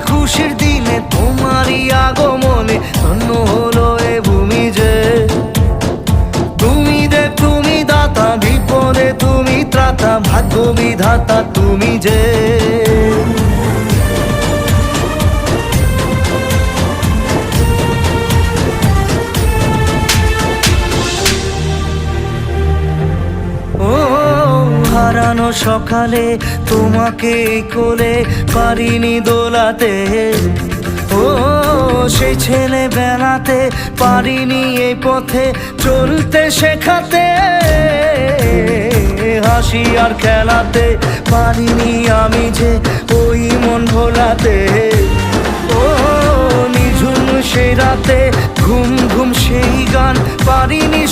খুশির দিনে তোমারই আগমনে ধন্য হলো এ ভূমি যে। তুমি দেব তুমি দাতা, বিপদে তুমি ত্রাতা, ভাগ্য বিধাতা তুমি যে। হারানো সকালে তোমাকে কোলে পারিনি দোলাতে, ও সেই ছেলে বেলাতে পারিনি এই পথে চলতে শেখাতে। হাসি আর খেলাতে পারিনি আমি যে ওই মন ভোলাতে। ও নিঝুম সেই রাতে ঘুম ঘুম সেই গান পারিনি